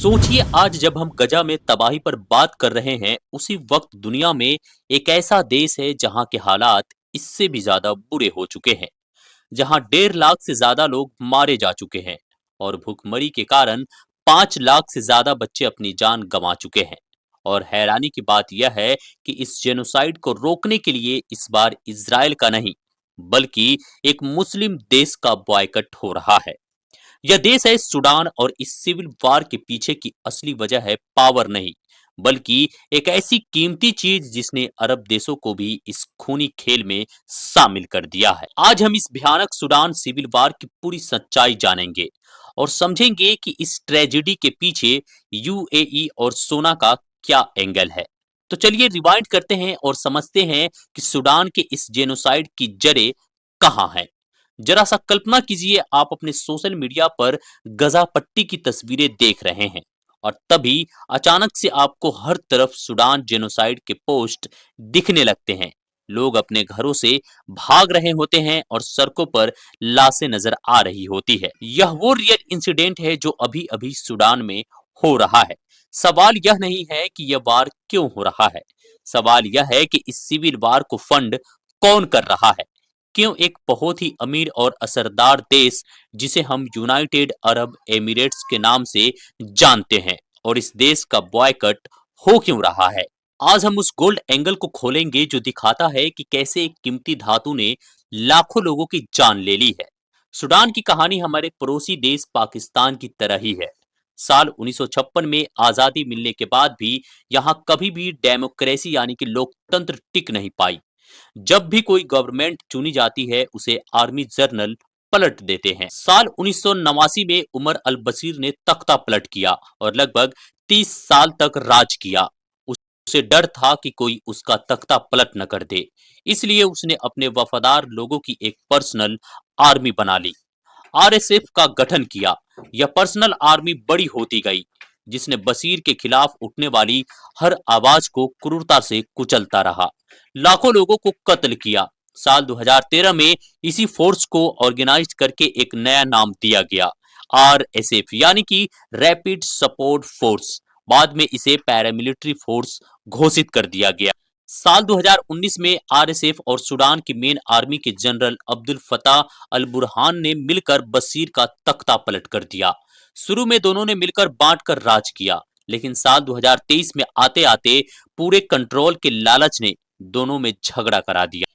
सोचिए आज जब हम गजा में तबाही पर बात कर रहे हैं, उसी वक्त दुनिया में एक ऐसा देश है जहां के हालात इससे भी ज्यादा बुरे हो चुके हैं, जहां 1.5 लाख से ज्यादा लोग मारे जा चुके हैं और भूखमरी के कारण 5 लाख से ज्यादा बच्चे अपनी जान गंवा चुके हैं। और हैरानी की बात यह है कि इस जेनोसाइड को रोकने के लिए इस बार इजराइल का नहीं, बल्कि एक मुस्लिम देश का बॉयकट हो रहा है। यह देश है सूडान और इस सिविल वार के पीछे की असली वजह है पावर नहीं, बल्कि एक ऐसी कीमती चीज जिसने अरब देशों को भी इस खूनी खेल में शामिल कर दिया है। आज हम इस भयानक सूडान सिविल वार की पूरी सच्चाई जानेंगे और समझेंगे कि इस ट्रेजेडी के पीछे यूएई और सोना का क्या एंगल है। तो चलिए रिवाइंड करते हैं और समझते हैं कि सूडान के इस जेनोसाइड की जड़ें कहां हैं। जरा सा कल्पना कीजिए, आप अपने सोशल मीडिया पर गजा पट्टी की तस्वीरें देख रहे हैं और तभी अचानक से आपको हर तरफ सूडान जेनोसाइड के पोस्ट दिखने लगते हैं। लोग अपने घरों से भाग रहे होते हैं और सड़कों पर लाशें नजर आ रही होती है। यह वो रियल इंसिडेंट है जो अभी अभी सूडान में हो रहा है। सवाल यह नहीं है कि यह वार क्यों हो रहा है, सवाल यह है कि इस सिविल वार को फंड कौन कर रहा है। क्यों एक बहुत ही अमीर और असरदार देश जिसे हम यूनाइटेड अरब एमिरेट्स के नाम से जानते हैं और इस देश का बॉयकट हो क्यों रहा है। आज हम उस गोल्ड एंगल को खोलेंगे जो दिखाता है कि कैसे एक कीमती धातु ने लाखों लोगों की जान ले ली है। सूडान की कहानी हमारे पड़ोसी देश पाकिस्तान की तरह ही है। साल 1956 में आजादी मिलने के बाद भी यहां कभी भी डेमोक्रेसी यानी कि लोकतंत्र टिक नहीं पाई। जब भी कोई गवर्नमेंट चुनी जाती है उसे आर्मी जनरल पलट देते हैं। साल 1989 में उमर अल बशीर ने तख्ता पलट किया और लगभग 30 साल तक राज किया। उसे डर था कि कोई उसका तख्ता पलट न कर दे, इसलिए उसने अपने वफादार लोगों की एक पर्सनल आर्मी बना ली, आरएसएफ का गठन किया। यह पर्सनल आर्मी बड़ी होती गई, जिसने बशीर के खिलाफ उठने वाली हर आवाज को क्रूरता से कुचलता रहा, लाखों लोगों को कत्ल किया। साल 2013 में इसी फोर्स को ऑर्गेनाइज करके एक नया नाम दिया गया, आरएसएफ यानी कि रैपिड सपोर्ट फोर्स। बाद में इसे पैरामिलिट्री फोर्स घोषित कर दिया गया। साल 2019 में आरएसएफ और सूडान की मेन आर्मी के जनरल अब्दुल फताह अल बुरहान ने मिलकर बशीर का तख्ता पलट कर दिया। शुरू में दोनों ने मिलकर बांटकर राज किया, लेकिन साल 2023 में आते आते पूरे कंट्रोल के लालच ने दोनों में झगड़ा करा दिया।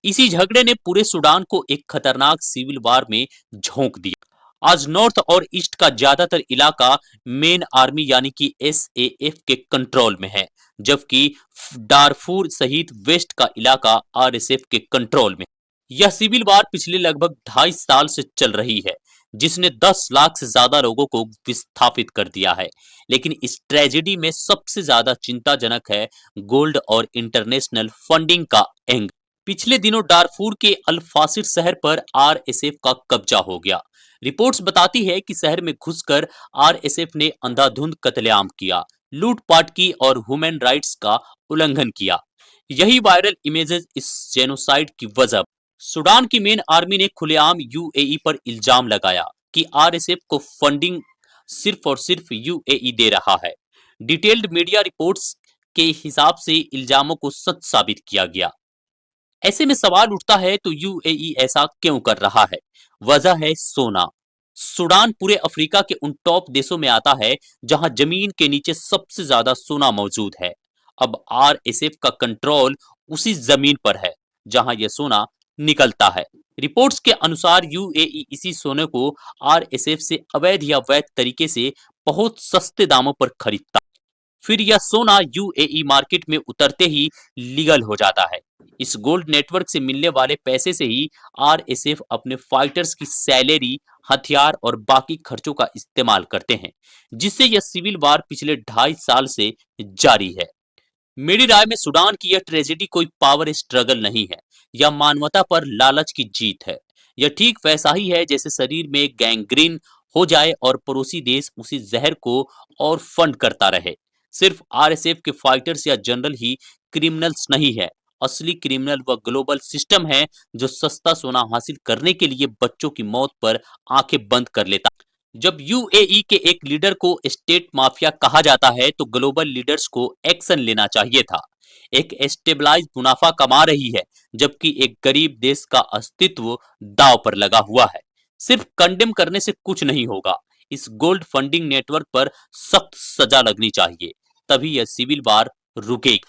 इसी झगड़े ने पूरे सूडान को एक खतरनाक सिविल वार में झोंक दिया। आज नॉर्थ और ईस्ट का ज्यादातर इलाका मेन आर्मी यानी कि एसएएफ के कंट्रोल में है, जबकि डारफूर सहित वेस्ट का इलाका आरएसएफ के कंट्रोल में। यह सिविल वार पिछले लगभग 2.5 साल से चल रही है, जिसने 10 लाख से ज्यादा लोगों को विस्थापित कर दिया है। लेकिन इस ट्रेजेडी में सबसे ज्यादा चिंताजनक है गोल्ड और इंटरनेशनल फंडिंग का एंगल। पिछले दिनों डारफूर के अल फासिर शहर पर आरएसएफ का कब्जा हो गया। रिपोर्ट्स बताती है कि शहर में घुसकर आरएसएफ ने अंधाधुंध कत्लेआम किया, लूटपाट की और ह्यूमन राइट्स का उल्लंघन किया। यही वायरल इमेजेस इस जेनोसाइड की वजह। सूडान की मेन आर्मी ने खुलेआम यूएई पर इल्जाम लगाया कि आरएसएफ को फंडिंग सिर्फ और सिर्फ यूएई दे रहा है। डिटेल्ड मीडिया रिपोर्ट्स के हिसाब से इल्जामों को सच साबित किया गया। ऐसे में सवाल उठता है, तो यूएई ऐसा क्यों कर रहा है? वजह है सोना। सूडान पूरे अफ्रीका के उन टॉप देशों में आता है जहां जमीन के नीचे सबसे ज्यादा सोना मौजूद है। अब आरएसएफ का कंट्रोल उसी जमीन पर है जहां यह सोना निकलता है। रिपोर्ट्स के अनुसार यूएई इसी सोने को आरएसएफ से अवैध या वैध तरीके से बहुत सस्ते दामों पर खरीदता, फिर यह सोना यूएई मार्केट में उतरते ही लीगल हो जाता है। इस गोल्ड नेटवर्क से मिलने वाले पैसे से ही आरएसएफ अपने फाइटर्स की सैलरी, हथियार और बाकी खर्चों का इस्तेमाल करते हैं, जिससे यह सिविल वार पिछले 2.5 साल से जारी है। मेरी राय में सूडान की यह ट्रेजेडी कोई पावर स्ट्रगल नहीं है, यह मानवता पर लालच की जीत है। यह ठीक वैसा ही है जैसे शरीर में गैंग्रीन हो जाए और पड़ोसी देश उसी जहर को और फंड करता रहे। सिर्फ आरएसएफ के फाइटर्स या जनरल ही क्रिमिनल्स नहीं है, असली क्रिमिनल वह ग्लोबल सिस्टम है जो सस्ता सोना हासिल करने के लिए बच्चों की मौत पर आंखें बंद कर लेता। जब यूएई के एक लीडर को स्टेट माफिया कहा जाता है तो ग्लोबल लीडर्स को एक्शन लेना चाहिए था। एक स्टेबलाइज मुनाफा कमा रही है, जबकि एक गरीब देश का अस्तित्व दांव पर लगा हुआ है। सिर्फ कंडेम करने से कुछ नहीं होगा। इस गोल्ड फंडिंग नेटवर्क पर सख्त सजा लगनी चाहिए, तभी यह सिविल वार रुकेगी।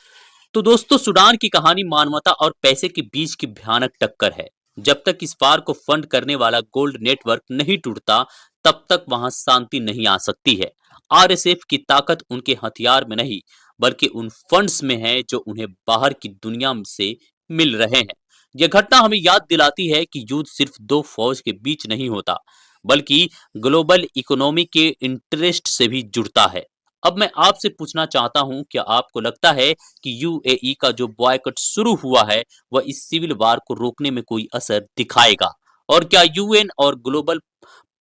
तो दोस्तों, सूडान की कहानी मानवता और पैसे के बीच की भयानक टक्कर है। जब तक इस वार को फंड करने वाला गोल्ड नेटवर्क नहीं टूटता, तब तक वहां शांति नहीं आ सकती है। आरएसएफ की ताकत उनके हथियार में नहीं, बल्कि उन फंड्स में है जो उन्हें बाहर की दुनिया से मिल रहे हैं। यह घटना हमें याद दिलाती है कि युद्ध सिर्फ दो फौज के बीच नहीं होता, बल्कि ग्लोबल इकोनॉमी के इंटरेस्ट से भी जुड़ता है। अब मैं आपसे पूछना चाहता हूं, क्या आपको लगता है कि यूएई का जो बॉयकॉट शुरू हुआ है वह इस सिविल वार को रोकने में कोई असर दिखाएगा? और क्या यूएन और ग्लोबल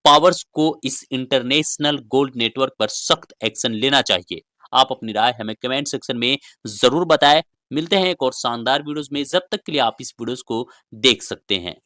पावर्स को इस इंटरनेशनल गोल्ड नेटवर्क पर सख्त एक्शन लेना चाहिए? आप अपनी राय हमें कमेंट सेक्शन में जरूर बताएं। मिलते हैं एक और शानदार वीडियोस में, जब तक के लिए आप इस वीडियोस को देख सकते हैं।